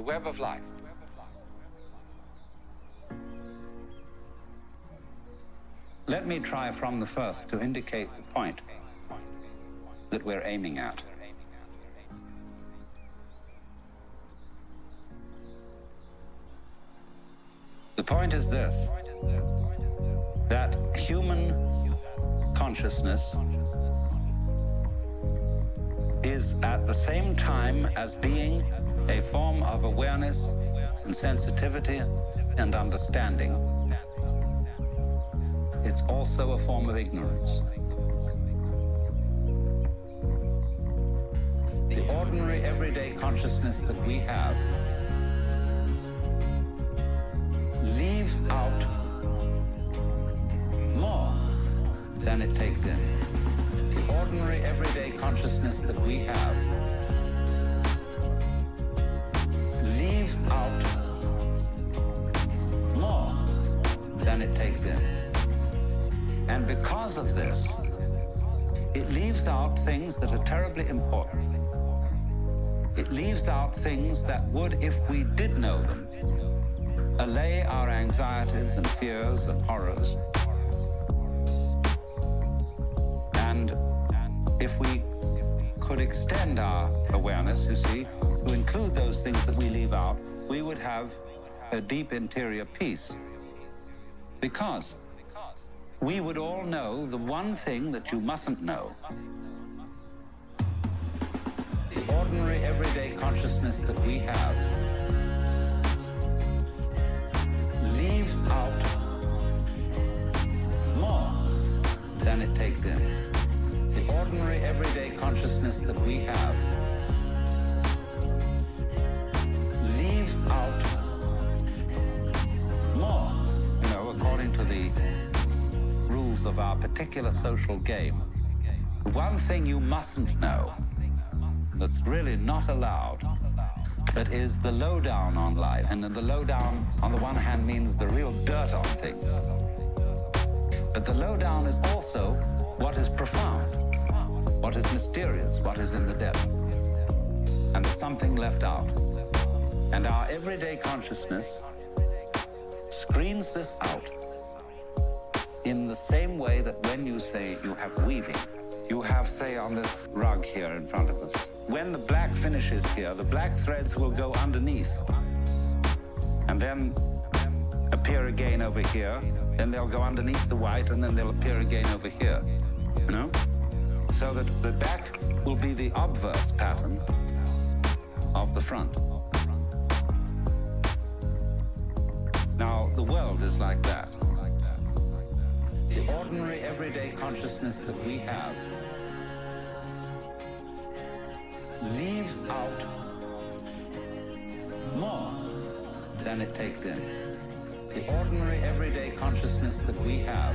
web of life. Let me try from the first to indicate the point that we're aiming at. The point is this, that human consciousness is at the same time as being a form of awareness and sensitivity and understanding, it's also a form of ignorance. The ordinary everyday consciousness that we have leaves out more than it takes in. The ordinary everyday consciousness that we have leaves out more than it takes in. And because of this, it leaves out things that are terribly important. It leaves out things that would, if we did know them, allay our anxieties and fears and horrors. And if we could extend our awareness, you see, to include those things that we leave out, we would have a deep interior peace. Because we would all know the one thing that you mustn't know. The ordinary everyday consciousness that we have leaves out more than it takes in. The ordinary everyday consciousness that we have leaves out more, you know, according to the rules of our particular social game. One thing you mustn't know, that's really not allowed, that is the lowdown on life. And then the lowdown, on the one hand, means the real dirt on things. But the lowdown is also what is profound, what is mysterious, what is in the depths. And there's something left out. And our everyday consciousness screens this out in the same way that when you say you have weaving, you have, say, on this rug here in front of us, when the black finishes here, the black threads will go underneath and then appear again over here, then they'll go underneath the white and then they'll appear again over here, you know? So that the back will be the obverse pattern of the front. Now, the world is like that. The ordinary everyday consciousness that we have leaves out more than it takes in. The ordinary everyday consciousness that we have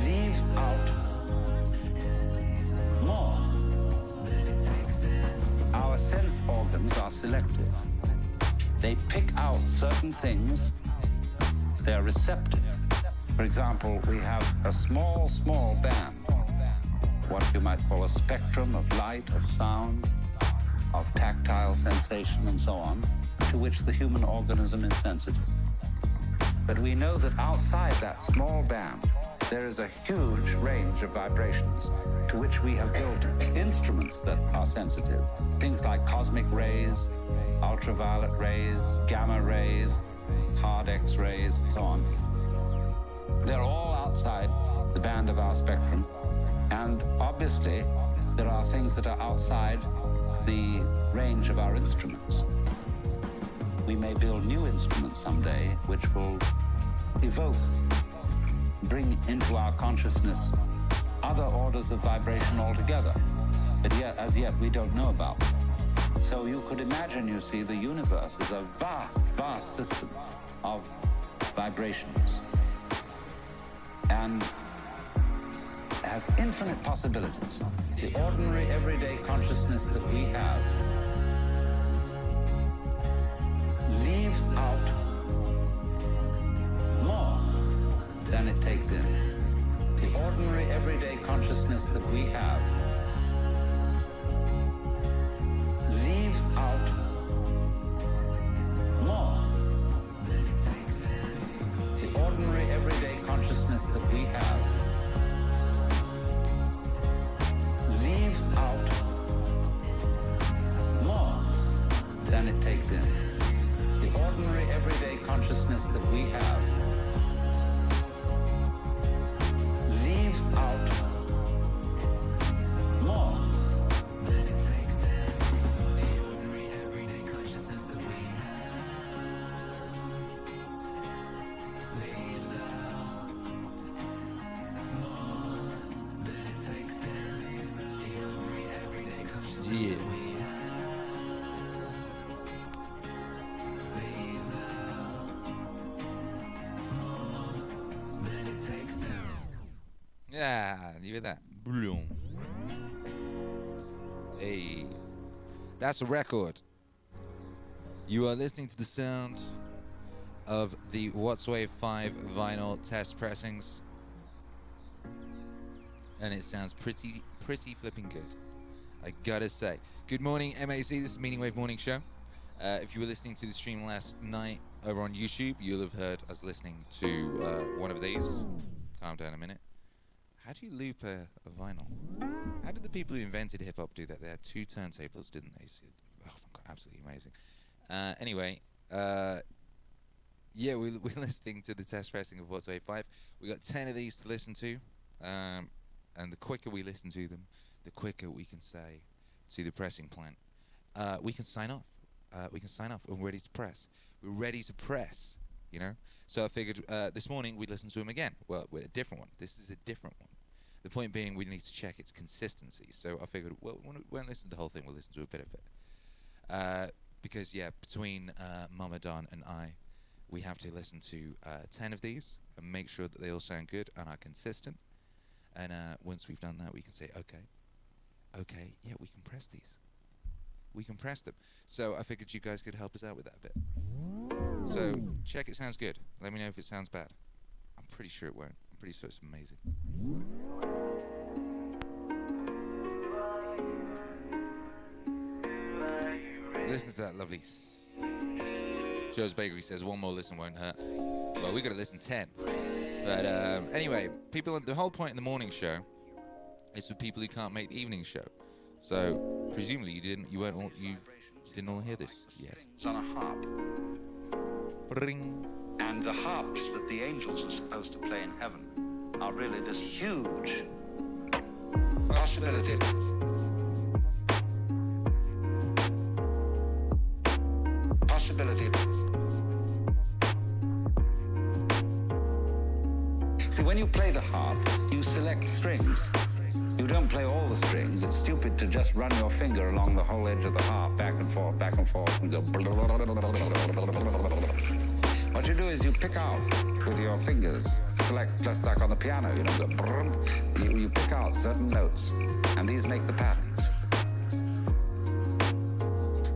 leaves out more than it takes in. Our sense organs are selective. They pick out certain things. They're receptive. For example, we have a small band, what you might call a spectrum of light, of sound, of tactile sensation, and so on, to which the human organism is sensitive. But we know that outside that small band, there is a huge range of vibrations to which we have built instruments that are sensitive. Things like cosmic rays, ultraviolet rays, gamma rays, hard X-rays, and so on. They're all outside the band of our spectrum. And obviously, there are things that are outside the range of our instruments. We may build new instruments someday which will evoke, bring into our consciousness other orders of vibration altogether, but yet, as yet, we don't know about. So you could imagine, you see, the universe is a vast system of vibrations and has infinite possibilities. The ordinary everyday consciousness that we have leaves out more than it takes in. The ordinary everyday consciousness that we have Yeah. Yeah, you hear that? Boom. Hey, that's a record. You are listening to the sound of the WATTSWAVE 5 vinyl test pressings, and it sounds pretty flipping good, I gotta say. Good morning, MAC. This is Meaningwave Morning Show. If you were listening to the stream last night over on YouTube, you'll have heard us listening to one of these. Calm down a minute. How do you loop a vinyl? How did the people who invented hip-hop do that? They had two turntables, didn't they? Oh my God, absolutely amazing. Anyway, yeah, we're listening to the test pressing of WATTSWAVE 5. We got 10 of these to listen to, and the quicker we listen to them, the quicker we can say to the pressing plant, we can sign off. We're ready to press. We're ready to press, you know? So I figured this morning we'd listen to them again. Well, a different one. This is a different one. The point being, we need to check its consistency. So I figured, well, we won't listen to the whole thing. We'll listen to a bit of it. Because, yeah, between Mama Don and I, we have to listen to 10 of these and make sure that they all sound good and are consistent. And once we've done that, we can say, okay, yeah, we can press these. We can press them. So I figured you guys could help us out with that a bit. So check it sounds good. Let me know if it sounds bad. I'm pretty sure it won't. I'm pretty sure it's amazing. Listen to that lovely Joe's Bakery says one more listen won't hurt. Well, we got to listen 10. But anyway, people. The whole point in the morning show is for people who can't make the evening show. So presumably you didn't all hear this yet. On a harp. Ring. And the harps that the angels are supposed to play in heaven are really this huge possibility. See, when you play the harp, you select strings. You don't play all the strings. It's stupid to just run your finger along the whole edge of the harp, back and forth, and go. What you do is you pick out with your fingers, select just like on the piano, you know, go. You pick out certain notes, and these make the patterns.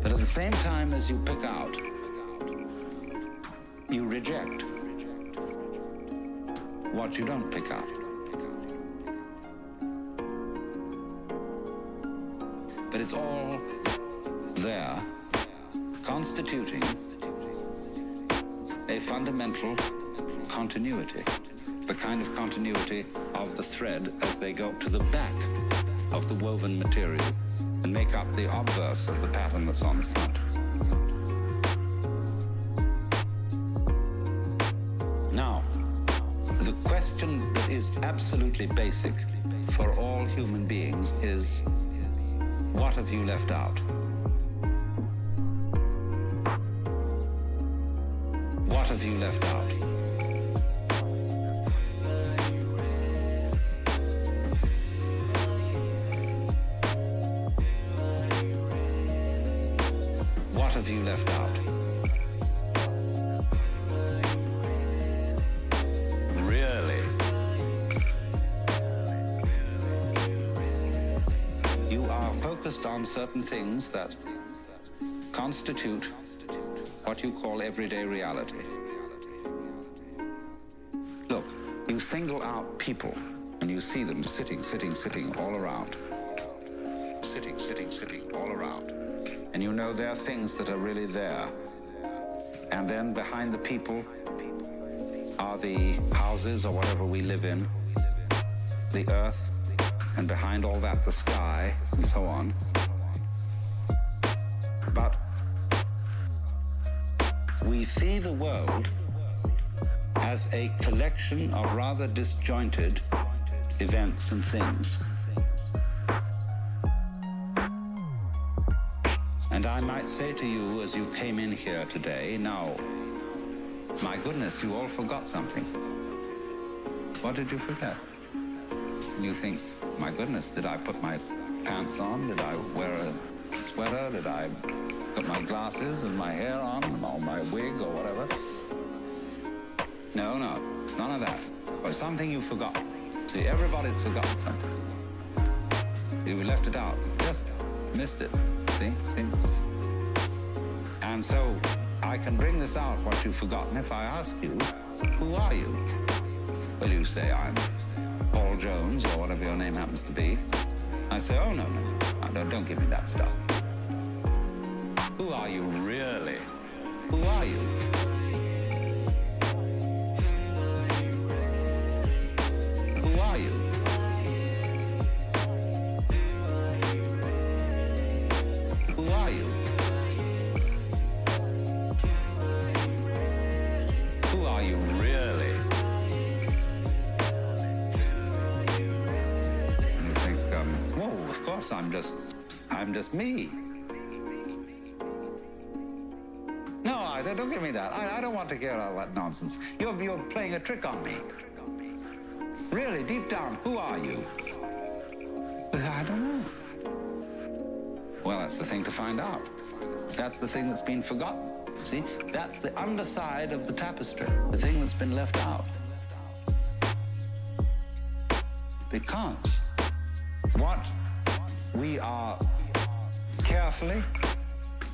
But at the same time as you pick out, you reject what you don't pick out. But it's all there, constituting a fundamental continuity, the kind of continuity of the thread as they go to the back of the woven material and make up the obverse of the pattern that's on the front. Now, the question that is absolutely basic for all human beings is, what have you left out? What have you left out? What have you left out? Really? You are focused on certain things that constitute what you call everyday reality. Look, you single out people and you see them sitting all around. Sitting all around. And you know there are things that are really there. And then behind the people are the houses or whatever we live in, the earth, and behind all that the sky, and so on. But we see the world as a collection of rather disjointed events and things. And I might say to you as you came in here today, now, my goodness, you all forgot something. What did you forget? You think, my goodness, did I put my pants on? Did I wear a sweater? Did I put my glasses and my hair on, or my wig, or whatever? No, no, it's none of that. But something you forgot. See, everybody's forgotten something. You left it out. Just missed it. See? And so I can bring this out, what you've forgotten, if I ask you, who are you? Well, you say, I'm Paul Jones, or whatever your name happens to be. I say, oh, no, don't give me that stuff. Who are you, really? Who are you? Who are you? Who are you? Who are you, really? And you think, whoa, of course, I'm just me. No, don't give me that. I don't want to hear all that nonsense. You're playing a trick on me. Really, deep down, who are you? I don't know. Well, that's the thing to find out. That's the thing that's been forgotten. See, that's the underside of the tapestry, the thing that's been left out. Because what we are carefully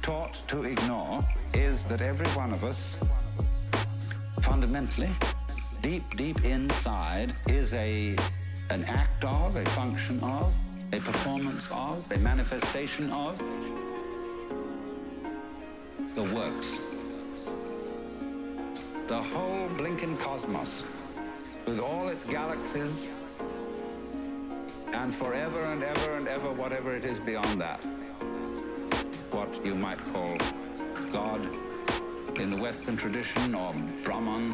taught to ignore is that every one of us, fundamentally, deep inside, is an act of, a function of, a performance of, a manifestation of the works. The whole blinking cosmos, with all its galaxies, and forever and ever and ever, whatever it is beyond that. What you might call God in the Western tradition, or Brahman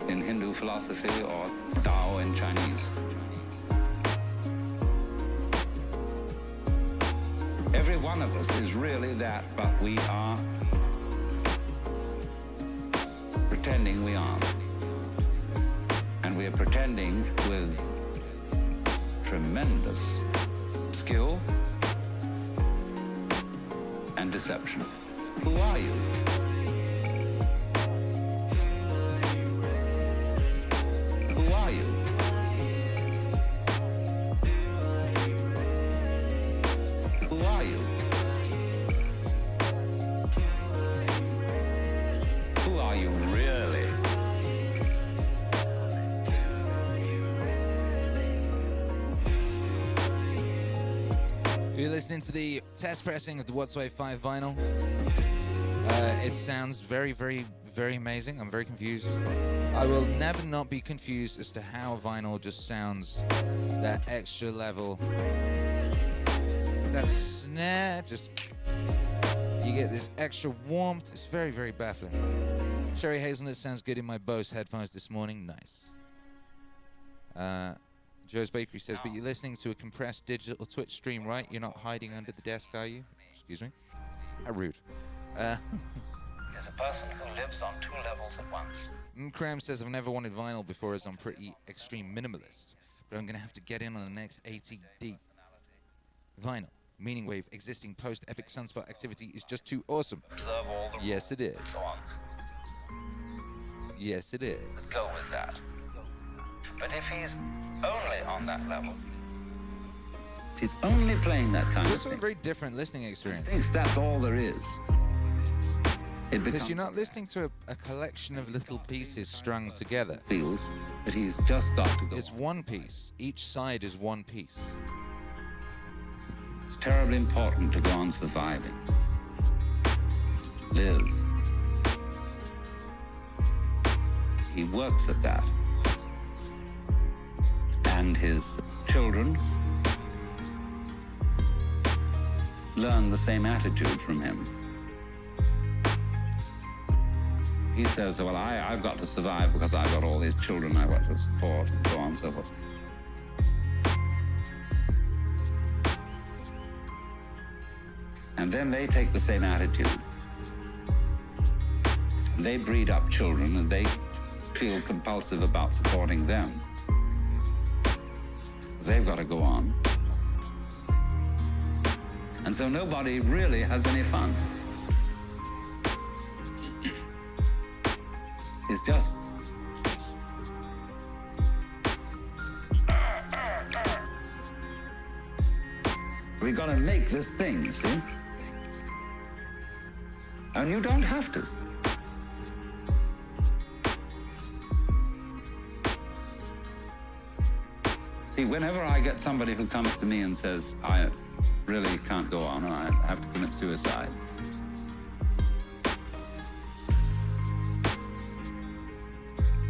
in Hindu philosophy, or Tao in Chinese. Every one of us is really that, but we are pretending we aren't. And we are pretending with tremendous skill and deception. Who are you? Who are you? Who are you? Who are you really? You're listening to the test pressing of the WATTSWAVE 5 vinyl. It sounds very, very, very amazing. I'm very confused. I will never not be confused as to how vinyl just sounds that extra level. That snare, just, you get this extra warmth. It's very, very baffling. Sherry Hazelnut sounds good in my Bose headphones this morning. Nice. Joe's Bakery says, but you're listening to a compressed digital Twitch stream, right? You're not hiding under the desk, are you? Excuse me? How rude. Is a person who lives on two levels at once. Cram says, I've never wanted vinyl before as I'm pretty extreme minimalist, but I'm going to have to get in on the next ATD. Vinyl, Meaningwave, existing post-epic sunspot activity is just too awesome. Observe all the yes, it is. and so on. Yes, it is. Go with that. But if he's only on that level, if he's only playing that kind It's of also a thing, very different listening experience. thinks that's all there is. Because you're not listening to a collection of little pieces strung together. Feels that he's just got to go. It's one piece. Each side is one piece. It's terribly important to go on surviving. Live. He works at that. And his children learn the same attitude from him. He says, well, I've got to survive because I've got all these children I want to support, and so on and so forth. And then they take the same attitude. They breed up children, and they feel compulsive about supporting them. They've got to go on. And so nobody really has any fun. It's just we're gonna make this thing, you see? And you don't have to. See, whenever I get somebody who comes to me and says, I really can't go on, and I have to commit suicide,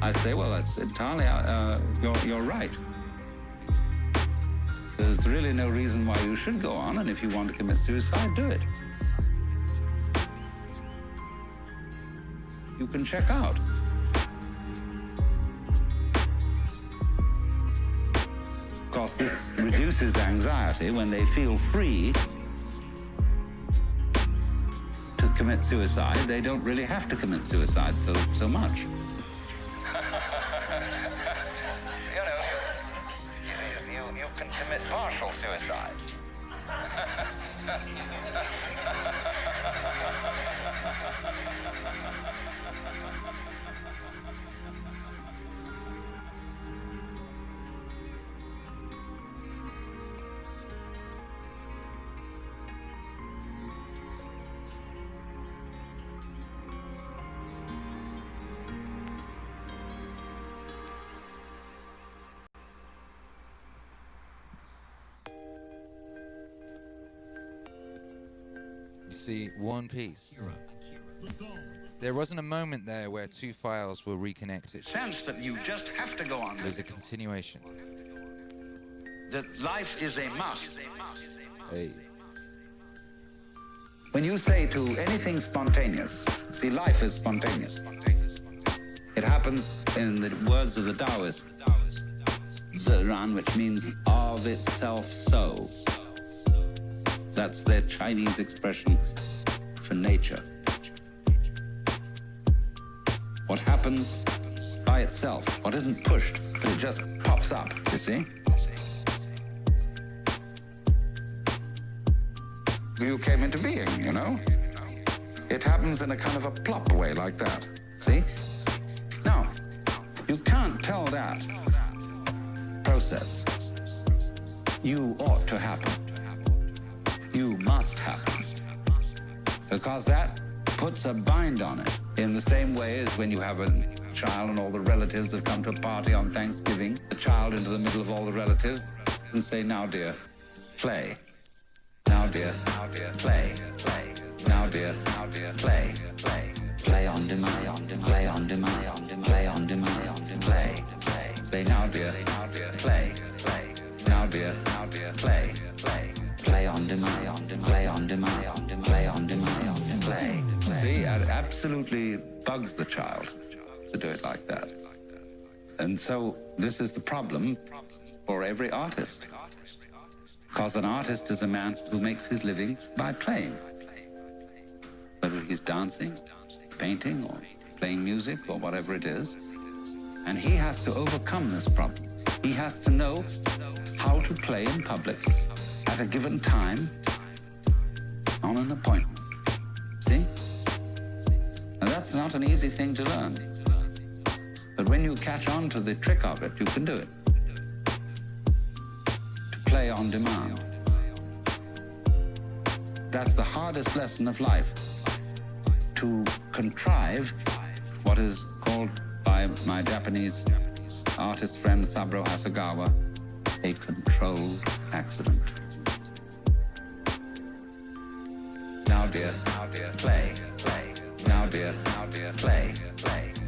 I say, well, that's entirely, you're right. There's really no reason why you should go on, and if you want to commit suicide, do it. You can check out. Of course, this reduces anxiety when they feel free to commit suicide. They don't really have to commit suicide so much. You can commit partial suicide. You see, one piece. There wasn't a moment there where two files were reconnected. Sense that you just have to go on. There's a continuation. That life is a must. Hey. When you say to anything spontaneous, see, life is spontaneous. It happens, in the words of the Taoists, Ziran, which means of itself so. That's their Chinese expression for nature. What happens by itself, what isn't pushed, but it just pops up, you see? You came into being, you know? It happens in a kind of a plop way like that, see? Now, you can't tell that process. You ought to happen. You must happen. Because that puts a bind on it. In the same way as when you have a child and all the relatives have come to a party on Thanksgiving, the child into the middle of all the relatives and say, now dear, play. Now dear, play. Now dear, play. Play on demand, play on demand, play on demand, play. Say now dear, play. Now dear, play. Play on demand, play on demand, play on demand, play. See, it absolutely bugs the child to do it like that. And so this is the problem for every artist. Because an artist is a man who makes his living by playing. Whether he's dancing, painting, or playing music, or whatever it is. And he has to overcome this problem. He has to know how to play in public at a given time on an appointment. See? Now that's not an easy thing to learn. But when you catch on to the trick of it, you can do it. To play on demand. That's the hardest lesson of life. To contrive what is called by my Japanese artist friend Saburo Hasegawa a controlled accident. Now dear, play. Now dear, play.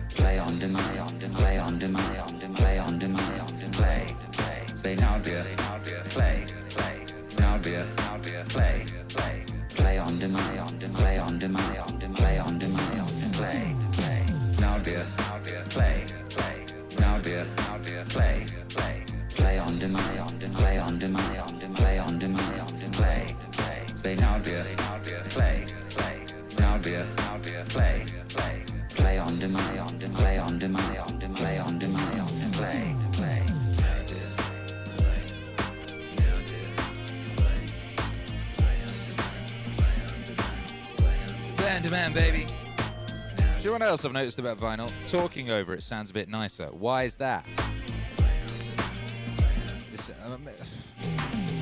Play on demand, play on demand, play on demand, play. Say now dear, play. Now dear, play. Play on demand, play on demand, play on demand, play. Now dear, play. Now dear, play. Play on demand, play on demand, play on demand, play. Say now dear, play. Now dear, play. Play on demand, play on demand, play on demand, play. on demand, baby. Do you know what else I've noticed about vinyl? Talking over it sounds a bit nicer. Why is that?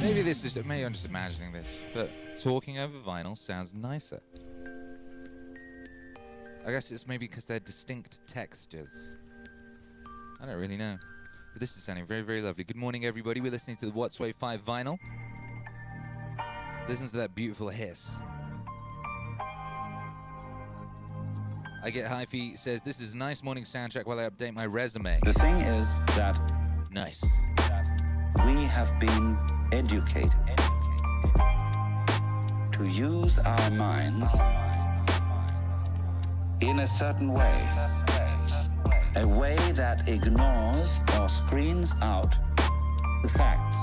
Maybe I'm just imagining this, but talking over vinyl sounds nicer. I guess it's maybe because they're distinct textures. I don't really know. But this is sounding very, very lovely. Good morning, everybody. We're listening to the WATTSWAVE V vinyl. Listen to that beautiful hiss. I Get Hyphy says, this is a nice morning soundtrack while I update my resume. The thing is that Nice. we have been educated to use our minds in a certain way, a way that ignores or screens out the fact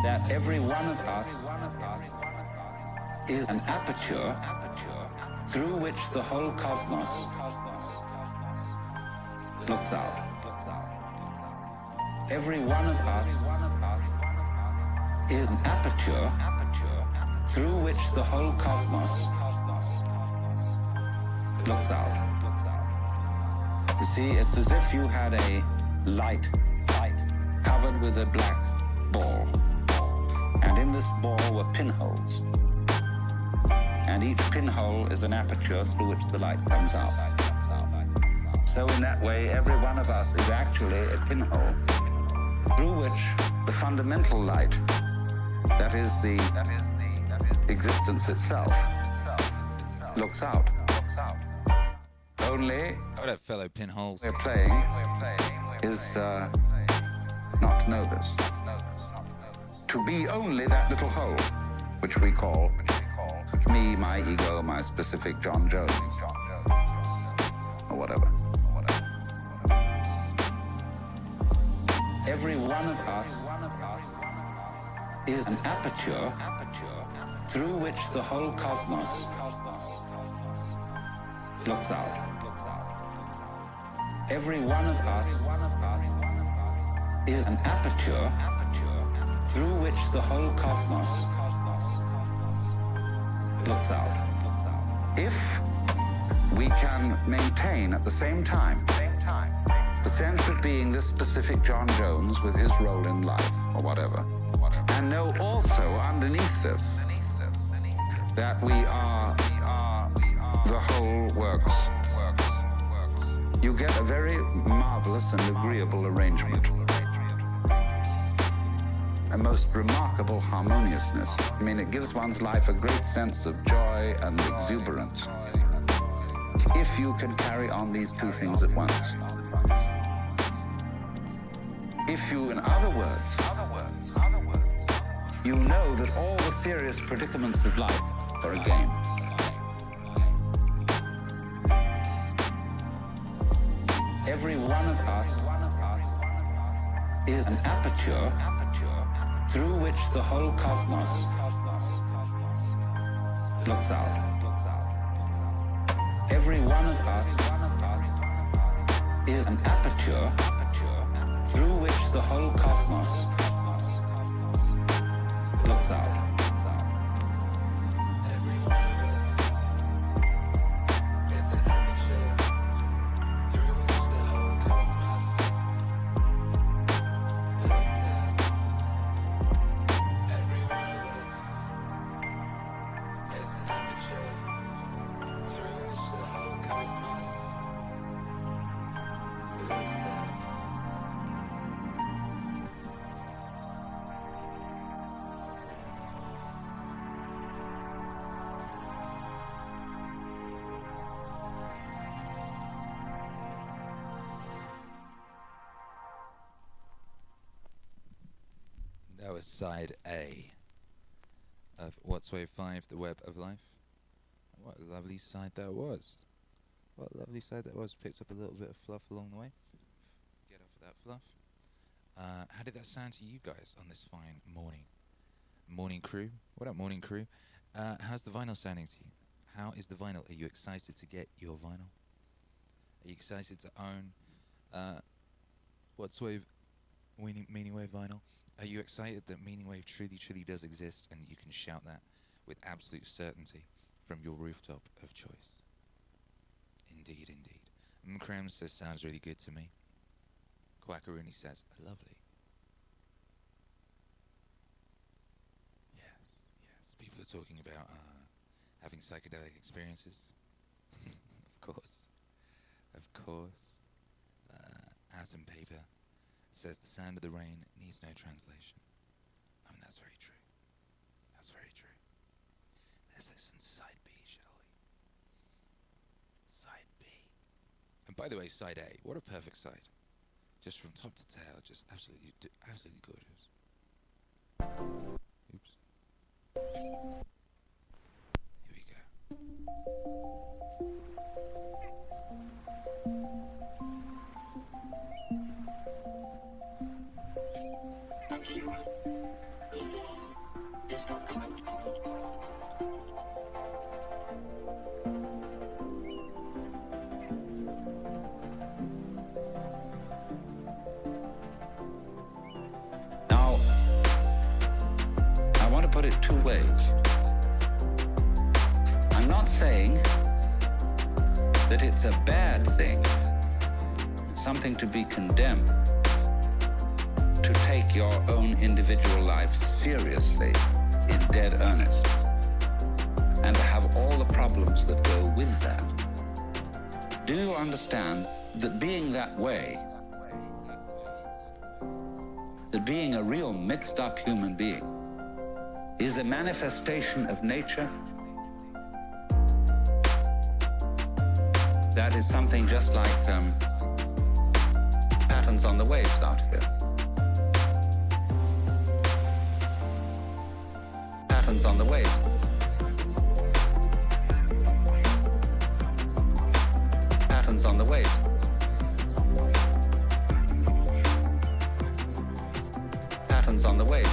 that every one of us is an aperture through which the whole cosmos looks out. Every one of us is an aperture through which the whole cosmos looks out. You see, it's as if you had a light covered with a black ball, and in this ball were pinholes, and each pinhole is an aperture through which the light comes out. So in that way, every one of us is actually a pinhole through which the fundamental light, that is the existence itself, looks out. Only What up, fellow pinholes? we're playing is not to know this. To be only that little hole, which we call me, my ego, my specific John Jones, or whatever. Every one of us is an aperture through which the whole cosmos looks out. Every one of us is an aperture through which the whole cosmos looks out. If we can maintain at the same time the sense of being this specific John Jones with his role in life, or whatever, and know also underneath this that we are the whole works, you get a very marvelous and agreeable arrangement. A most remarkable harmoniousness. I mean, it gives one's life a great sense of joy and exuberance if you can carry on these two things at once. If you, in other words, you know that all the serious predicaments of life are a game. Every one of us is an aperture through which the whole cosmos looks out. Every one of us is an aperture through which the whole cosmos looks out. That was side A of WATTSWAVE V, The Web of Life. What a lovely side that was. What a lovely side that was. Picked up a little bit of fluff along the way. Get off of that fluff. How did that sound to you guys on this fine morning? Morning crew. What up, morning crew? How's the vinyl sounding to you? How is the vinyl? Are you excited to get your vinyl? Are you excited to own WATTSWAVE Meaningwave vinyl. Are you excited that Meaningwave truly does exist and you can shout that with absolute certainty from your rooftop of choice? Indeed. Mkram says, sounds really good to me. Quackaroonie says, lovely. Yes. People are talking about having psychedelic experiences. Of course. Atom Paper says the sound of the rain needs no translation. I mean, that's very true. Let's listen to side B, shall we? Side B. And by the way, side A, what a perfect side. Just from top to tail, just absolutely gorgeous. Oops. Here we go. Now, I want to put it two ways. I'm not saying that it's a bad thing, something to be condemned, to take your own individual life seriously, in dead earnest, and to have all the problems that go with that. Do you understand that being that way, that being a real mixed up human being, is a manifestation of nature? That is something just like patterns on the waves out here. Patterns on the waves. Patterns on the waves. Patterns on the waves.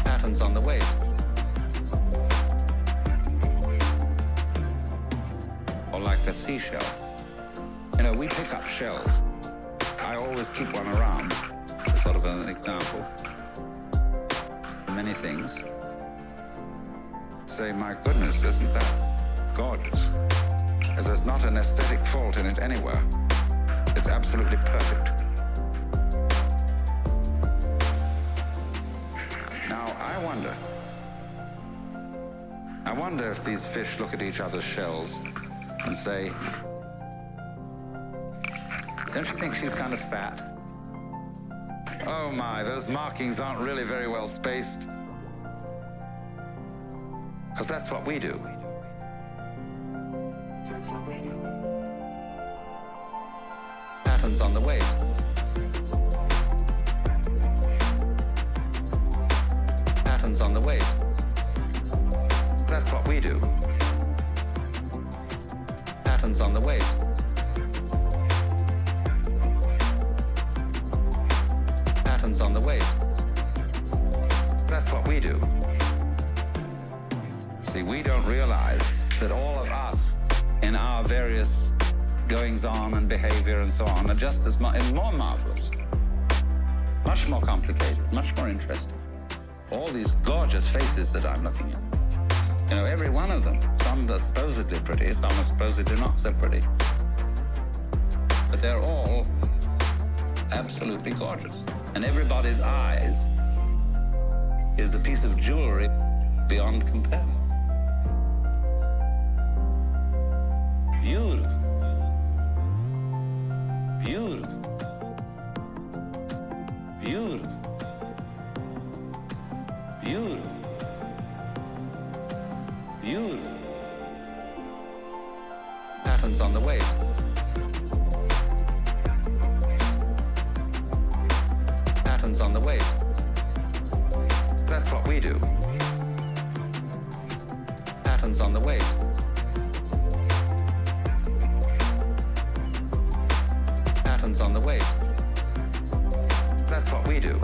Patterns on the waves. Or like a seashell. You know, we pick up shells. I always keep one around, as sort of an example. For many things. Say, my goodness, isn't that gorgeous? There's not an aesthetic fault in it anywhere. It's absolutely perfect. Now, I wonder if these fish look at each other's shells and say, don't you think she's kind of fat? Oh my, those markings aren't really very well spaced. Because that's what we do. Patterns on the wave. Patterns on the wave. That's what we do. Patterns on the wave. Patterns on the wave. That's what we do. See, we don't realize that all of us in our various goings-on and behavior and so on are just as much and more marvelous, much more complicated, much more interesting. All these gorgeous faces that I'm looking at. You know, every one of them. Some are supposedly pretty, some are supposedly not so pretty. But they're all absolutely gorgeous. And everybody's eyes is a piece of jewelry beyond compare. Beautiful. Beautiful. Beautiful. Beautiful. Beautiful. Patterns on the wave. Patterns on the wave. That's what we do. Patterns on the wave. Patterns on the wave. That's what we do.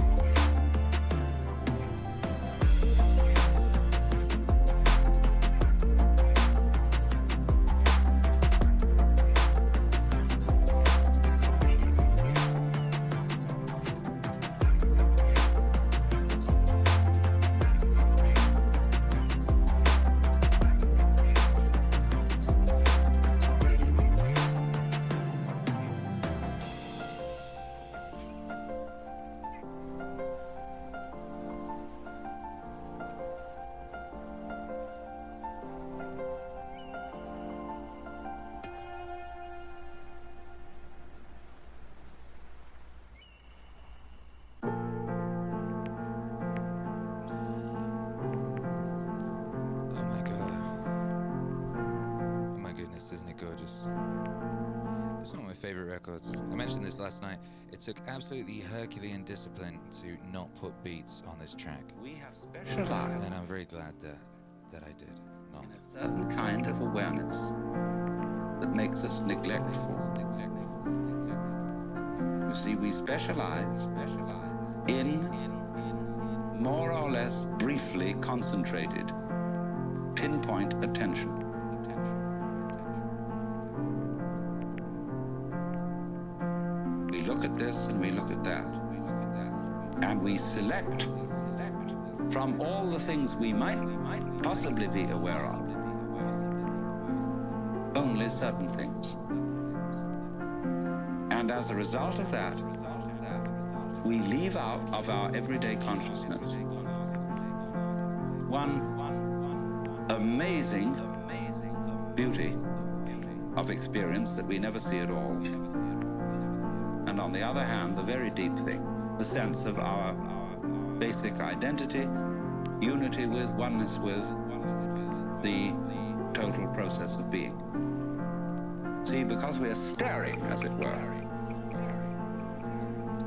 gorgeous. This is one of my favorite records. I mentioned this last night. It took absolutely Herculean discipline to not put beats on this track. We have specialized. And I'm very glad that I did not. In a certain kind of awareness that makes us neglectful. You see, we specialize in more or less briefly concentrated, pinpoint attention. We look at this and we look at that. And we select from all the things we might possibly be aware of, only certain things. And as a result of that, we leave out of our everyday consciousness one amazing beauty of experience that we never see at all. And on the other hand, the very deep thing, the sense of our basic identity, unity with, oneness with the total process of being. See, because we are staring, as it were,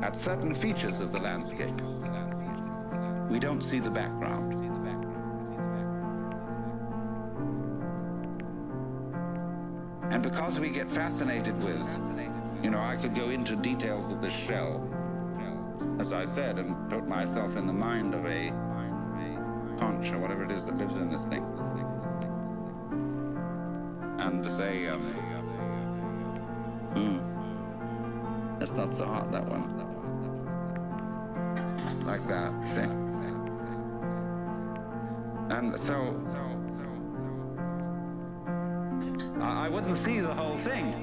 at certain features of the landscape, we don't see the background. And because we get fascinated with, I could go into details of this shell, as I said, and put myself in the mind of a conch or whatever it is that lives in this thing. And to say, that's not so hot, that one. Like that, see? And so, I wouldn't see the whole thing.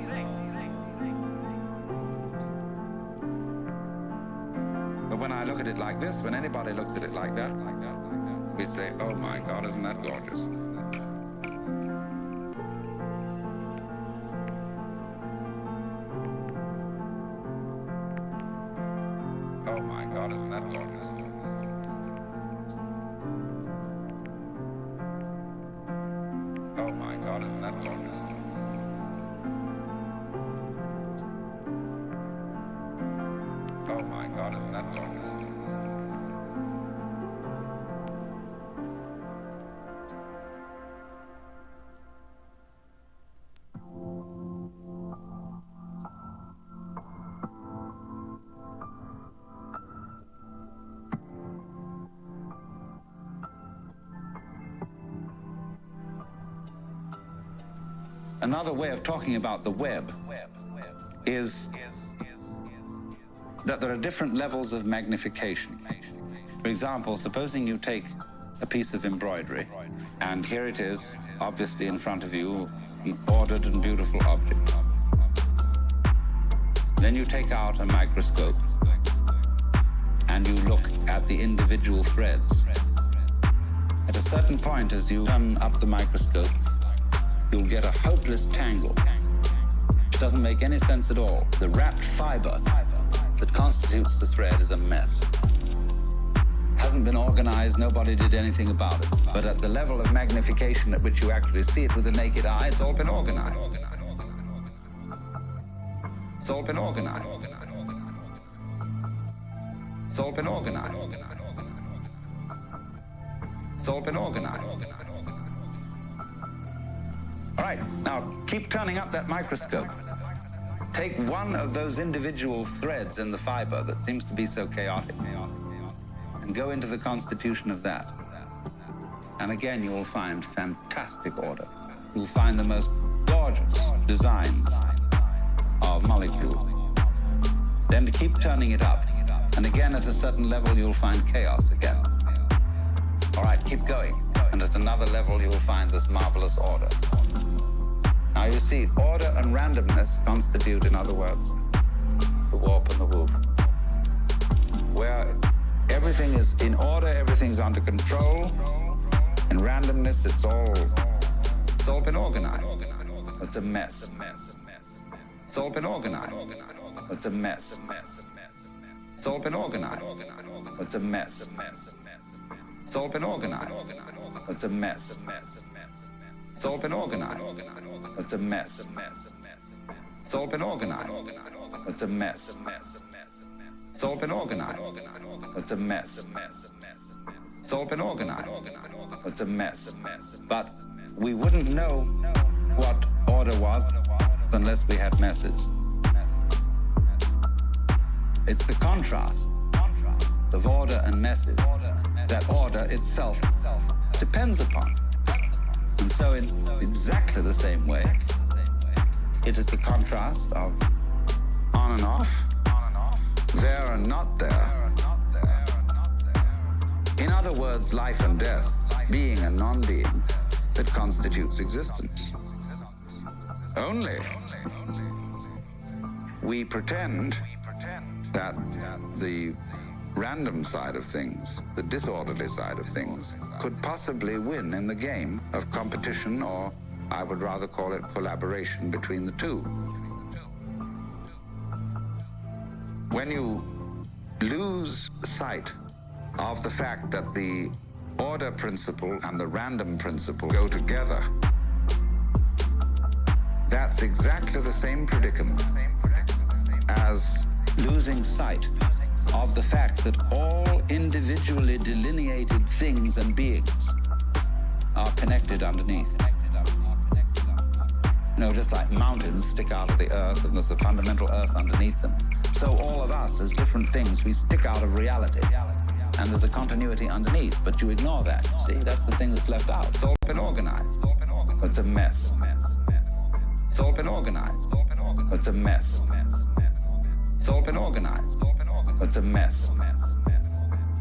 But when I look at it like this, when anybody looks at it like that, we say, oh my God, isn't that gorgeous? Oh my God, isn't that gorgeous? Oh my God, isn't that gorgeous? Oh my God, isn't that gorgeous? Another way of talking about the web is that there are different levels of magnification. For example, supposing you take a piece of embroidery, and here it is, obviously in front of you, an ordered and beautiful object. Then you take out a microscope, and you look at the individual threads. At a certain point, as you turn up the microscope, you'll get a hopeless tangle. It doesn't make any sense at all. The wrapped fiber that constitutes the thread is a mess. Hasn't been organized, nobody did anything about it. But at the level of magnification at which you actually see it with the naked eye, it's all been organized. It's all been organized. It's all been organized. It's all been organized. All right, now keep turning up that microscope. Take one of those individual threads in the fiber that seems to be so chaotic and go into the constitution of that. And again, you will find fantastic order. You'll find the most gorgeous designs of molecules. Then to keep turning it up, and again at a certain level, you'll find chaos again. All right, keep going. And at another level, you will find this marvelous order. Now you see, order and randomness constitute, in other words, the warp and the woof. Where everything is in order, everything's under control. In randomness, it's all been organized. It's a mess. It's all been organized. It's a mess. It's all been organized. It's a mess. It's all been organized. It's a mess. It's all been organized. It's a mess. It's all been organized. It's a mess. It's all been organized. It's a mess. It's all been organized. It's a mess. But we wouldn't know what order was unless we had messes. It's the contrast of order and messes that order itself depends upon. And so in exactly the same way, it is the contrast of on and off, there and not there. In other words, life and death, being and non-being, that constitutes existence. Only we pretend that the random side of things, the disorderly side of things, could possibly win in the game of competition, or I would rather call it collaboration between the two. When you lose sight of the fact that the order principle and the random principle go together, that's exactly the same predicament as losing sight of the fact that all individually delineated things and beings are connected underneath. You know, just like mountains stick out of the earth and there's the fundamental earth underneath them. So all of us, as different things, we stick out of reality. And there's a continuity underneath, but you ignore that. See, that's the thing that's left out. It's all been organized. It's a mess. It's all been organized. It's a mess. It's all been organized. It's a mess.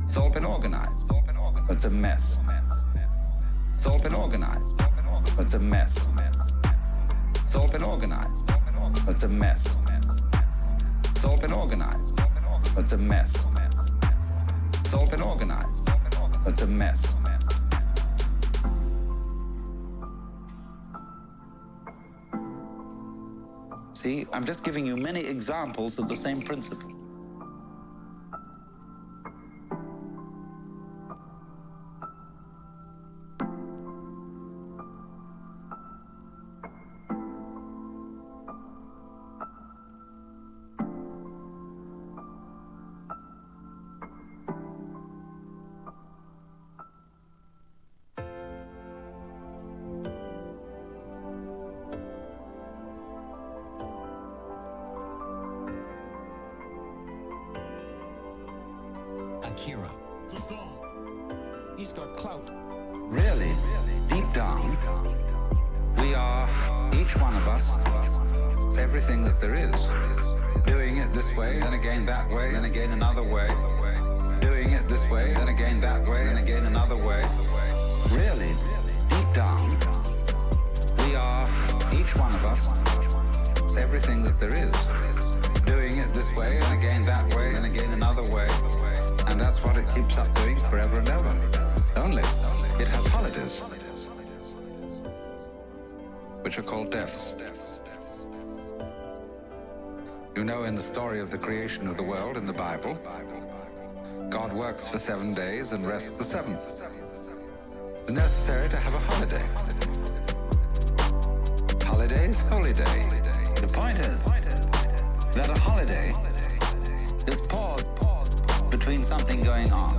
It's all been organized. It's a mess. It's all been organized. It's a mess. It's all been organized. It's a mess. It's all been organized. It's a mess. It's all been organized. It's a mess. See, I'm just giving you many examples of the same principle. Akira. He's got clout. Really, deep down, we are, each one of us, everything that there is. Doing it this way, and again that way, and again another way. Doing it this way, and again that way, and again another way. Really, deep down, we are, each one of us, everything that there is. Doing it this way, and again that way, and again another way. And that's what it keeps up doing forever and ever. Only, it has holidays, which are called deaths. You know, in the story of the creation of the world in the Bible, God works for 7 days and rests the seventh. It's necessary to have a holiday. Holidays, holy day. The point is that a holiday is pause between something going on,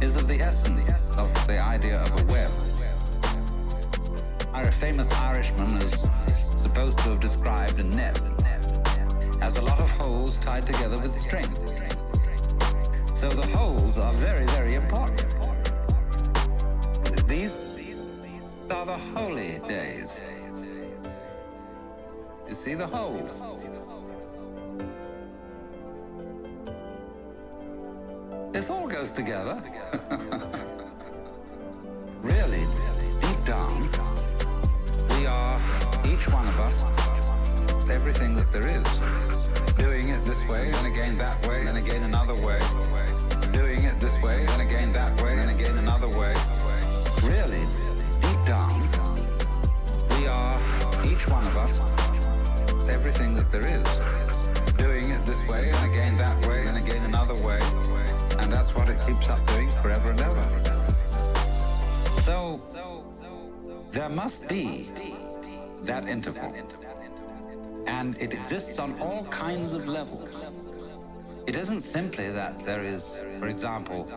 is of the essence of the idea of a web. A famous Irishman is supposed to have described a net as a lot of holes tied together with string. So the holes are very, very important. These are the holy days. You see the holes? This all goes together. Really, deep down, we are, each one of us, everything that there is. Doing it this way, and again that way, and again another way. Doing it this way, and again that way, and again another way. Really, deep down, we are, each one of us, everything that there is. Doing it this way, and again that way, and again another way. And that's what it keeps up doing forever and ever. So There must be that interval. And it exists on all kinds of levels. It isn't simply that there is, for example,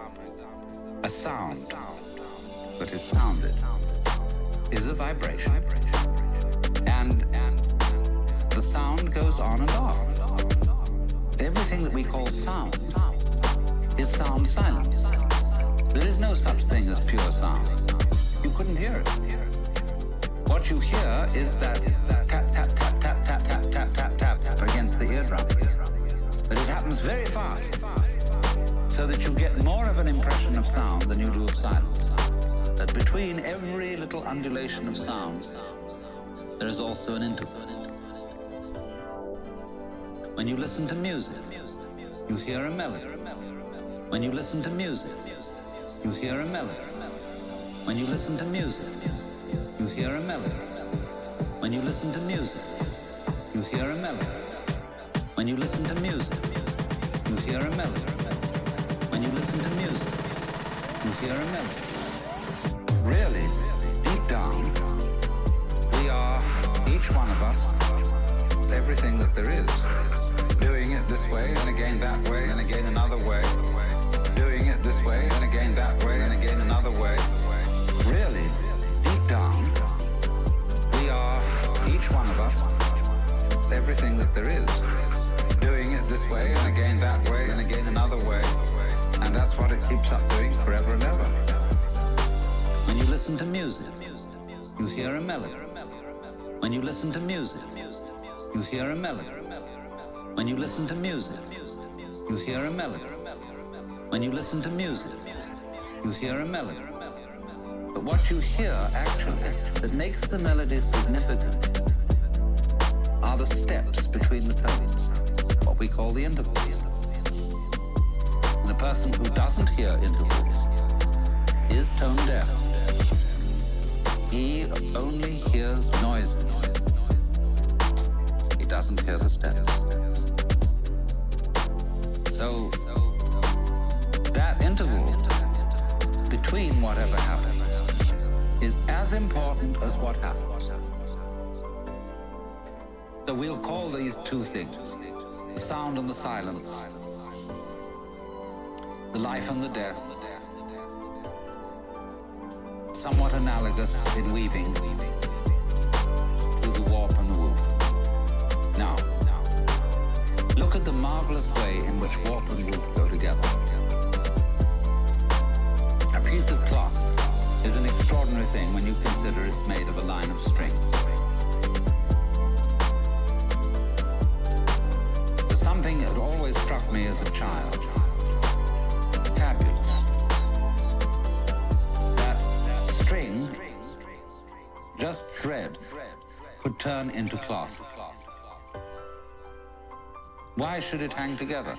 a sound that is sounded is a vibration. And the sound goes on and off. Everything that we call sound is sound silence. There is no such thing as pure sound. You couldn't hear it. What you hear is that tap, tap, tap, tap, tap, tap, tap, tap, tap, tap against the eardrum. But it happens very fast, so that you get more of an impression of sound than you do of silence. That between every little undulation of sound, there is also an interval. When you listen to music, you hear a melody. When you listen to music, you hear a melody. When you listen to music, you hear a melody. When you listen to music, you hear a melody. When you listen to music, you hear a melody. When you listen to music, you hear a melody. Really, deep down, we are, each one of us, everything that there is. Doing it this way, and again that way, and again another way. Doing it this way, and again that way, and again another way. Really, deep down, we are, each one of us, everything that there is. Doing it this way, and again that way, and again another way. And that's what it keeps up doing forever and ever. When you listen to music, you hear a melody. When you listen to music, you hear a melody. When you listen to music, you hear a melody. When you listen to music, you hear a melody. But what you hear, actually, that makes the melody significant are the steps between the tones, what we call the intervals. And a person who doesn't hear intervals is tone deaf. He only hears noises. He doesn't hear the steps. So that interval between whatever happens is as important as what happens. So we'll call these two things, the sound and the silence, the life and the death, somewhat analogous in weaving to the warp and the woof. Now, look at the marvelous way in which warp and woof go together. A piece of cloth is an extraordinary thing when you consider it's made of a line of string. There's something that always struck me as a child. Fabulous. That string, just thread, could turn into cloth. Why should it hang together?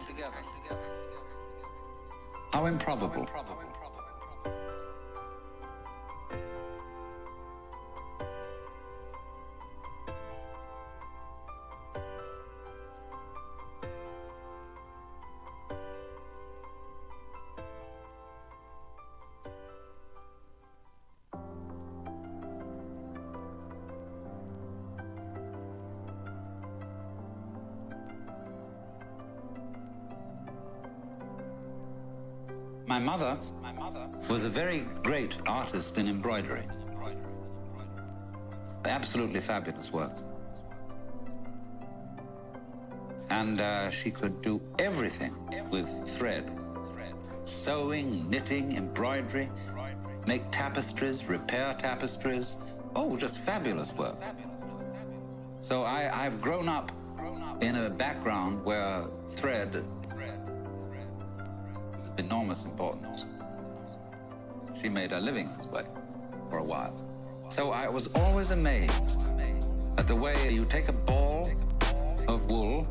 How improbable. My mother was a very great artist in embroidery. Absolutely fabulous work. And she could do everything with thread. Sewing, knitting, embroidery, make tapestries, repair tapestries. Oh, just fabulous work. So I've grown up in a background where thread enormous importance. She made her living this way for a while. So I was always amazed at the way you take a ball of wool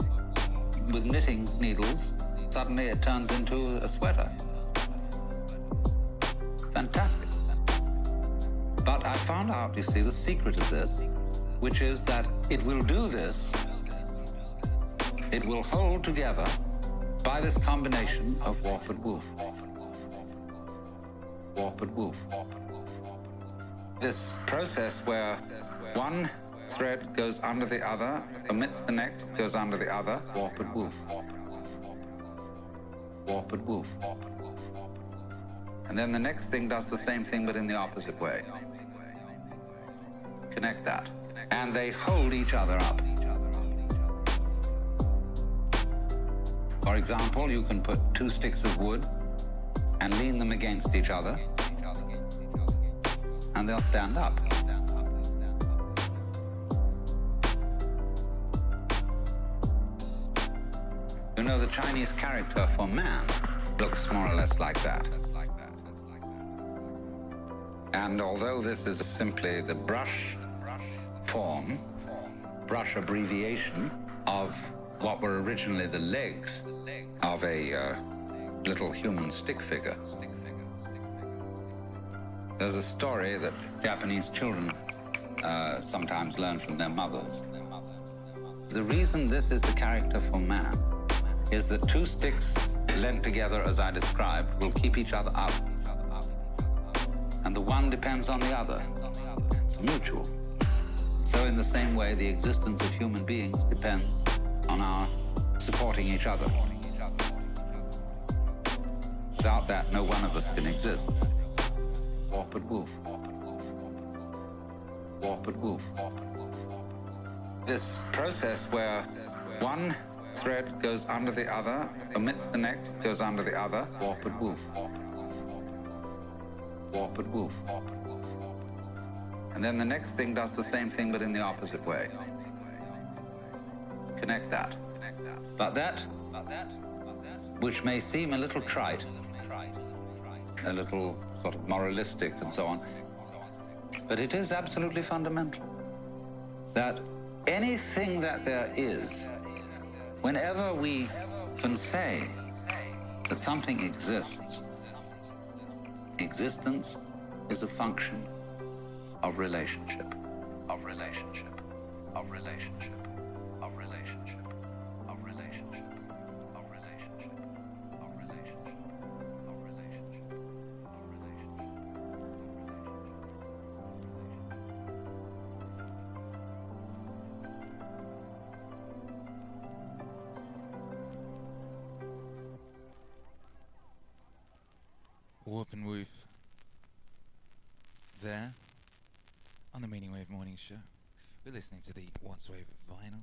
with knitting needles, suddenly it turns into a sweater. Fantastic. But I found out, you see, the secret of this, which is that it will do this, it will hold together by this combination of warp and woof. Warp and woof. This process where one thread goes under the other, omits the next, goes under the other, warp and woof. Warp and woof. And then the next thing does the same thing but in the opposite way. Connect that. And they hold each other up. For example, you can put two sticks of wood and lean them against each other, and they'll stand up. You know, the Chinese character for man looks more or less like that. And although this is simply the brush form, brush abbreviation of what were originally the legs of a little human stick figure, there's a story that Japanese children sometimes learn from their mothers. The reason this is the character for man is that two sticks lent together, as I described, will keep each other up. And the one depends on the other. It's mutual. So in the same way, the existence of human beings depends on our supporting each other. Without that, no one of us can exist. Warp and woof. Warp and woof. This process where one thread goes under the other, omits the next, goes under the other, warp and woof. Warp and woof. And then the next thing does the same thing but in the opposite way. Connect that. But that, which may seem a little trite, a little sort of moralistic and so on, but it is absolutely fundamental that anything that there is, whenever we can say that something exists, existence is a function of relationship, of relationship, of relationship, of relationship, of relationship, of relationship, of relationship, of relationship, of relationship. Warp and woof there on the Meaningwave morning show. We're listening to the WATTSWAVE vinyl.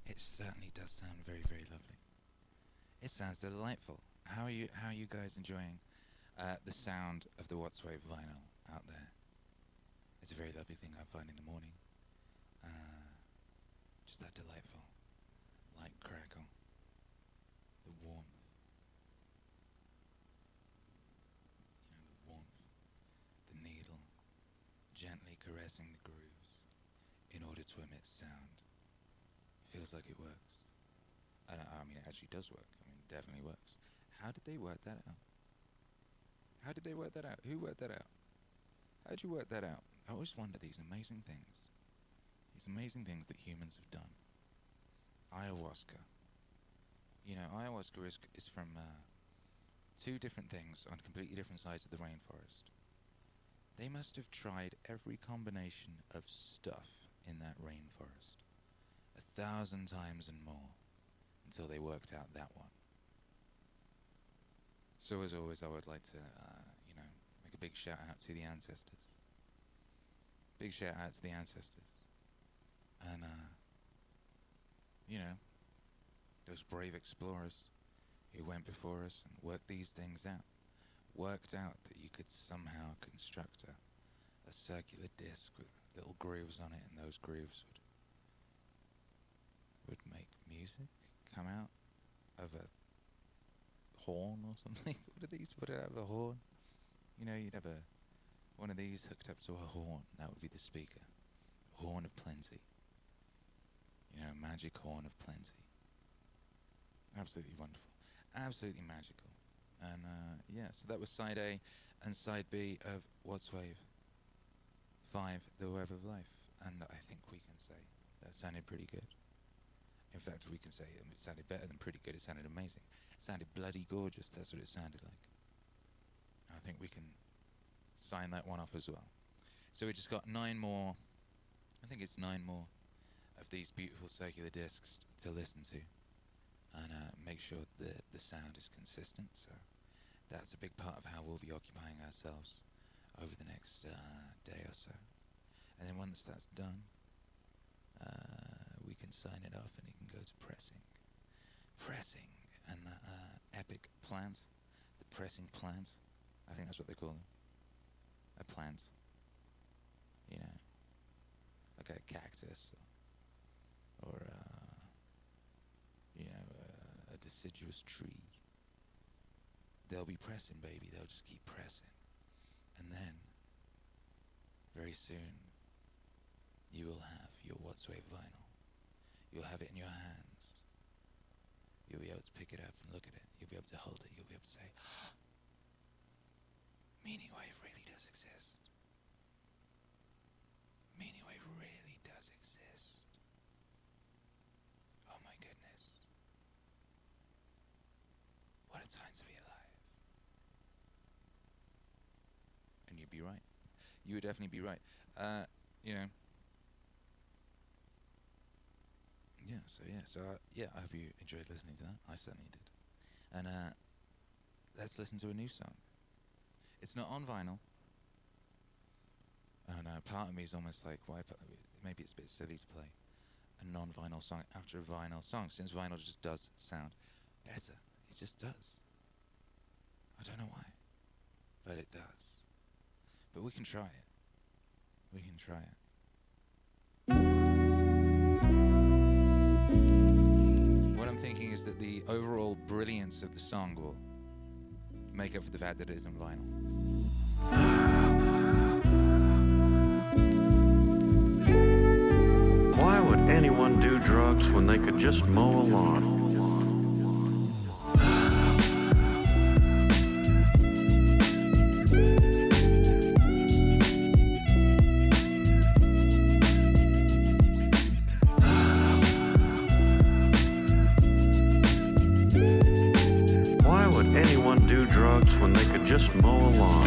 It certainly does sound very, very lovely. It sounds delightful. How are you guys enjoying the sound of the WATTSWAVE vinyl out there? It's a very lovely thing I find in the morning. Just that delightful light crackle, the warmth. The needle gently caressing the grooves in order to emit sound. Feels like it works. I mean, it actually does work. I mean, it definitely works. How did they work that out? How did they work that out? Who worked that out? How did you work that out? I always wonder these amazing things. These amazing things that humans have done. Ayahuasca. You know, ayahuasca is from two different things on completely different sides of the rainforest. They must have tried every combination of stuff in that rainforest 1,000 times and more until they worked out that one. So as always, I would like to, make a big shout out to the ancestors. Big shout out to the ancestors. And, those brave explorers who went before us and worked these things out. Worked out that you could somehow construct a circular disc with little grooves on it, and those grooves would make music come out of a horn or something. What are these? Put it out of a horn? You know, you'd have one of these hooked up to a horn. That would be the speaker. A horn of plenty. You know, magic horn of plenty. Absolutely wonderful. Absolutely magical. And so that was side A and side B of WATTSWAVE V, The Wave of Life. And I think we can say that sounded pretty good. In fact, we can say it sounded better than pretty good. It sounded amazing. It sounded bloody gorgeous. That's what it sounded like. I think we can sign that one off as well. So we just got 9 more, I think it's 9 more of these beautiful circular discs to listen to, and make sure the sound is consistent. So that's a big part of how we'll be occupying ourselves over the next day or so. And then once that's done, we can sign it off and it can go to pressing. Pressing, and that epic plant, the pressing plant, I think that's what they call them. A plant, you know, like a cactus, or you know, a deciduous tree. They'll be pressing, baby. They'll just keep pressing, and then very soon you will have your WATTSWAVE vinyl. You'll have it in your hands. You'll be able to pick it up and look at it. You'll be able to hold it. You'll be able to say, Meaningwave really does exist. Meaningwave really does exist. Oh my goodness. What a time to be alive. And you'd be right. You would definitely be right. You know. Yeah, I hope you enjoyed listening to that. I certainly did. And let's listen to a new song. It's not on vinyl. And part of me is almost like, maybe it's a bit silly to play a non-vinyl song after a vinyl song, since vinyl just does sound better. It just does. I don't know why, but it does. But we can try it. We can try it. What I'm thinking is that the overall brilliance of the song will make up for the fact that it isn't vinyl. Why would anyone do drugs when they could just mow a lawn? Why would anyone do drugs when they could just mow a lawn?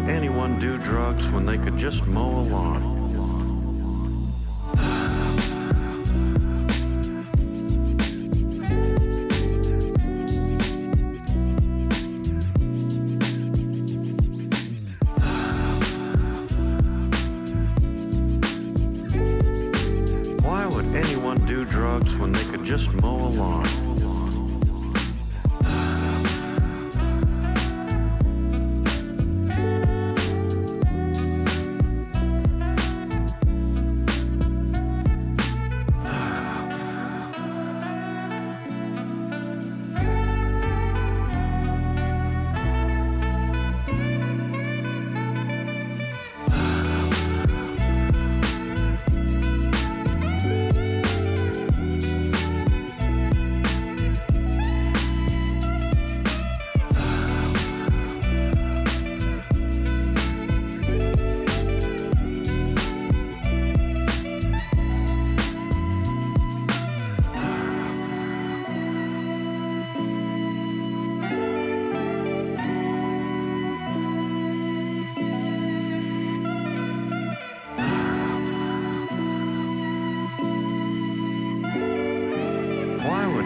Anyone do drugs when they could just mow a lawn? Why would anyone do drugs when they could just mow a lawn?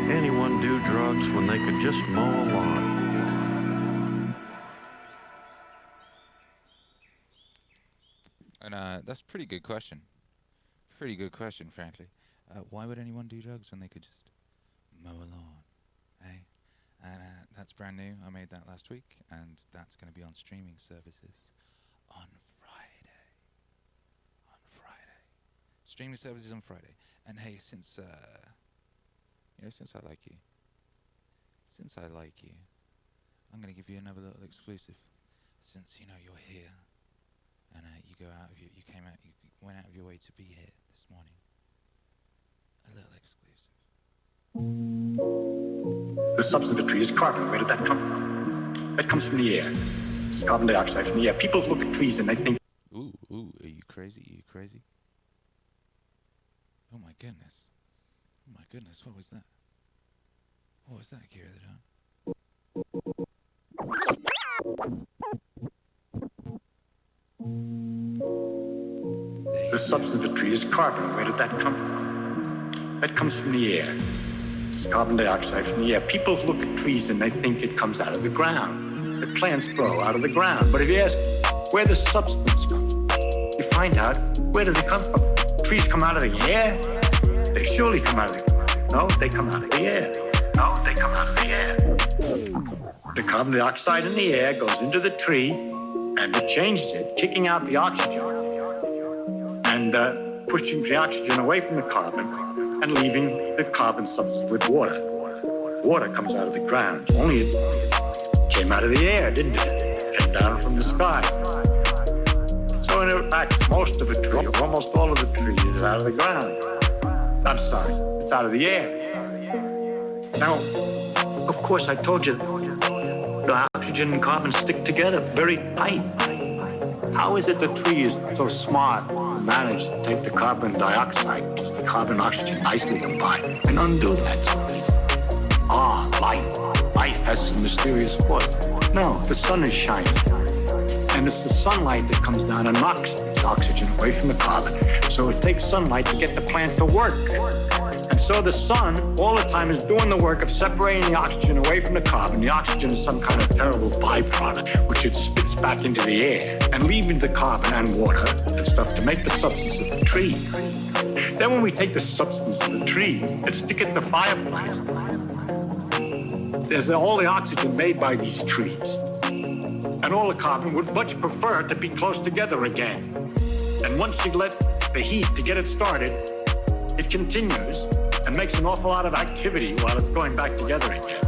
Anyone do drugs when they could just mow a lawn? And That's a pretty good question. Pretty good question, frankly. Why would anyone do drugs when they could just mow a lawn? Eh? And that's brand new. I made that last week, and that's going to be on streaming services on Friday. On Friday. Streaming services on Friday. And hey, since since I like you, I'm going to give you another little exclusive. Since you're here, and you went out of your way to be here this morning. A little exclusive. The substance of the tree is carbon. Where did that come from? That comes from the air. It's carbon dioxide from the air. People look at trees and they think... Ooh, are you crazy? Oh my goodness, what was that? What was that, Kira the Dawn? The substance of the tree is carbon. Where did that come from? That comes from the air. It's carbon dioxide from the air. People look at trees and they think it comes out of the ground. The plants grow out of the ground. But if you ask where the substance comes, you find out where does it come from. Trees come out of the air? They surely come out of the ground. No, they come out of the air. No, they come out of the air. The carbon dioxide in the air goes into the tree and it changes it, kicking out the oxygen and pushing the oxygen away from the carbon and leaving the carbon substance with water. Water comes out of the ground. Only it came out of the air, didn't it? It came down from the sky. So in fact, most of the tree, almost all of the tree is out of the ground. I'm sorry, it's out of the air. Now, of course, I told you the oxygen and carbon stick together very tight. How is it the tree is so smart to manage to take the carbon dioxide, just the carbon and oxygen nicely combined, and undo that so easy? Life has some mysterious force. No, the sun is shining. And it's the sunlight that comes down and knocks its oxygen away from the carbon. So it takes sunlight to get the plant to work. And so the sun, all the time, is doing the work of separating the oxygen away from the carbon. The oxygen is some kind of terrible byproduct, which it spits back into the air, and leaving the carbon and water and stuff to make the substance of the tree. Then when we take the substance of the tree and stick it in the fireplace, there's all the oxygen made by these trees. And all the carbon would much prefer to be close together again. And once you let the heat to get it started, it continues and makes an awful lot of activity while it's going back together again.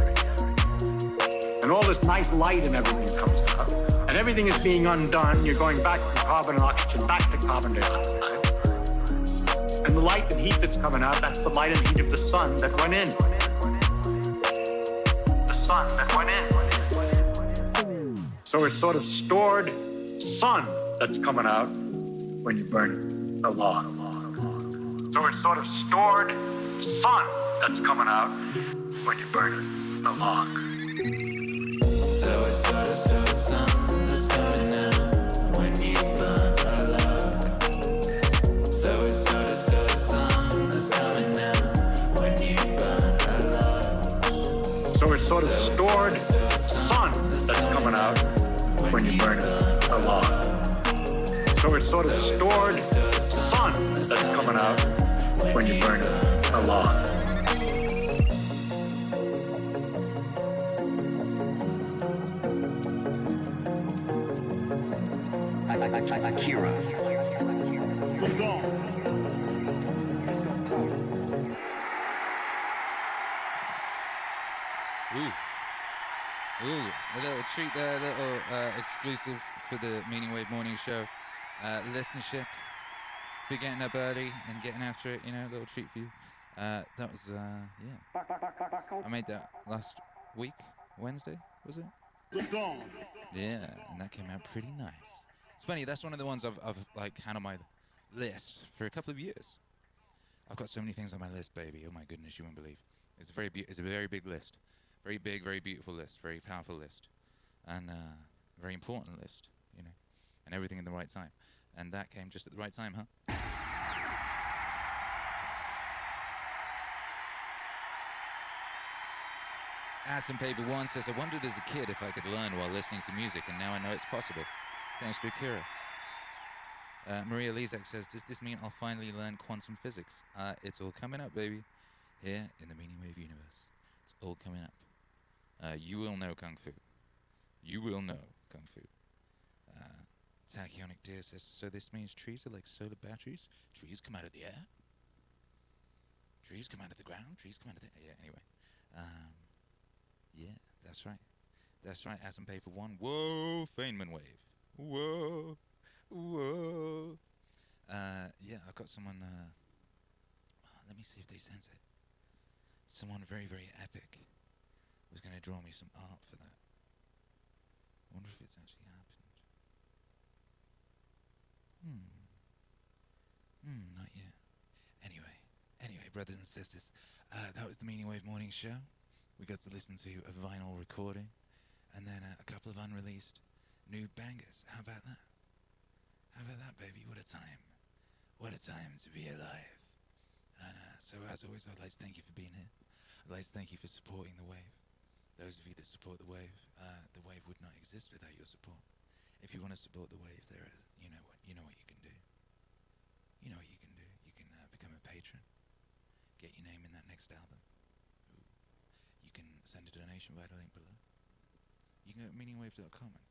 And all this nice light and everything comes out. And everything is being undone. You're going back from carbon and oxygen, back to carbon dioxide. And the light and heat that's coming out, that's the light and heat of the sun that went in. The sun that went in. So it's sort of stored sun that's coming out when you burn the log. So it's sort of stored sun that's coming out when you burn the log. So it's sort of stored sun that's coming out when you burn a log. So it's sort of stored sun that's coming out when you burn a log. So it's sort of stored sun that's coming out when you burn a log. So it's sort of stored sun that's coming out when you burn a log. Akira. Let's go. Ooh, a little treat there, a little exclusive for the Meaningwave morning show. Listenership, for getting up early and getting after it, a little treat for you. That was, yeah. I made that last week, Wednesday, was it? Let's go. Yeah, and that came out pretty nice. It's funny, that's one of the ones I've had on my list for a couple of years. I've got so many things on my list, baby. Oh my goodness, you won't believe. It's a very big list. Very big, very beautiful list, very powerful list, and very important list, and everything in the right time. And that came just at the right time, huh? Ads and Paper One says, I wondered as a kid if I could learn while listening to music, and now I know it's possible. Thanks to Akira. Maria Lezak says, does this mean I'll finally learn quantum physics? It's all coming up, baby. Here in the Meaningwave universe. It's all coming up. You will know Kung Fu. You will know Kung Fu. Tachyonic Deer says, so this means trees are like solar batteries? Trees come out of the air? Trees come out of the ground? Trees come out of the air? Yeah, anyway. Yeah, that's right. That's right, Atom Paper 1. Whoa, Feynman wave. Whoa. Whoa. Yeah, I've got someone, let me see if they sent it. Someone very, very epic was going to draw me some art for that. I wonder if it's actually happened. Not yet. Anyway, brothers and sisters, that was the Meaningwave Morning Show. We got to listen to a vinyl recording, and then a couple of unreleased new bangers. How about that? How about that, baby? What a time. What a time to be alive. And so, as always, I'd like to thank you for being here. I'd like to thank you for supporting the wave. Those of you that support the wave would not exist without your support. If you want to support the wave, you know what you can do. You know what you can do. You can become a patron. Get your name in that next album. Ooh. You can send a donation via the link below. You can go to meaningwave.com and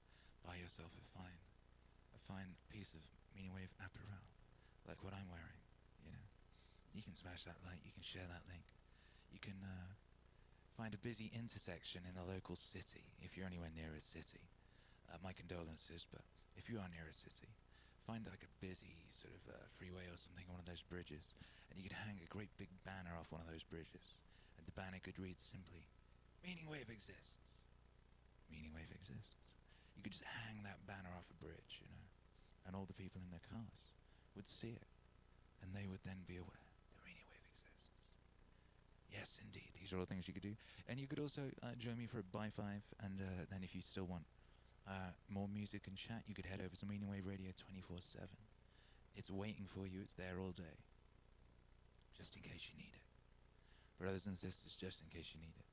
buy yourself a fine piece of Meaningwave apparel, like what I'm wearing. You know, you can smash that like. You can share that link. You can find a busy intersection in a local city if you're anywhere near a city. My condolences, but if you are near a city, find like a busy sort of freeway or something, one of those bridges, and you could hang a great big banner off one of those bridges, and the banner could read simply, Meaningwave exists. Meaningwave exists. You could just hang that banner off a bridge, you know, and all the people in their cars would see it, and they would then be aware that Meaningwave exists. Yes, indeed. These are all things you could do. And you could also join me for a Buy 5, and then if you still want more music and chat, you could head over to Meaningwave Radio 24/7. It's waiting for you. It's there all day. Just in case you need it. Brothers and sisters, just in case you need it.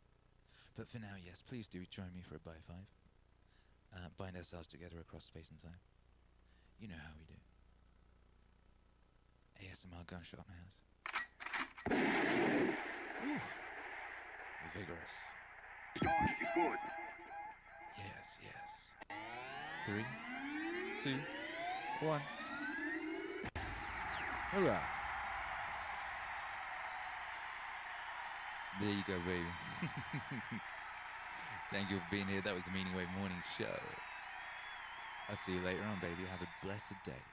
But for now, yes, please do join me for a Buy 5. Bind ourselves together across space and time. You know how we do. ASMR gunshot in the house. Woo. Vigorous. Good. Yes. 3, 2, 1. Hurrah! There you go, baby. Thank you for being here. That was the Meaningwave Morning Show. I'll see you later on, baby. Have a blessed day.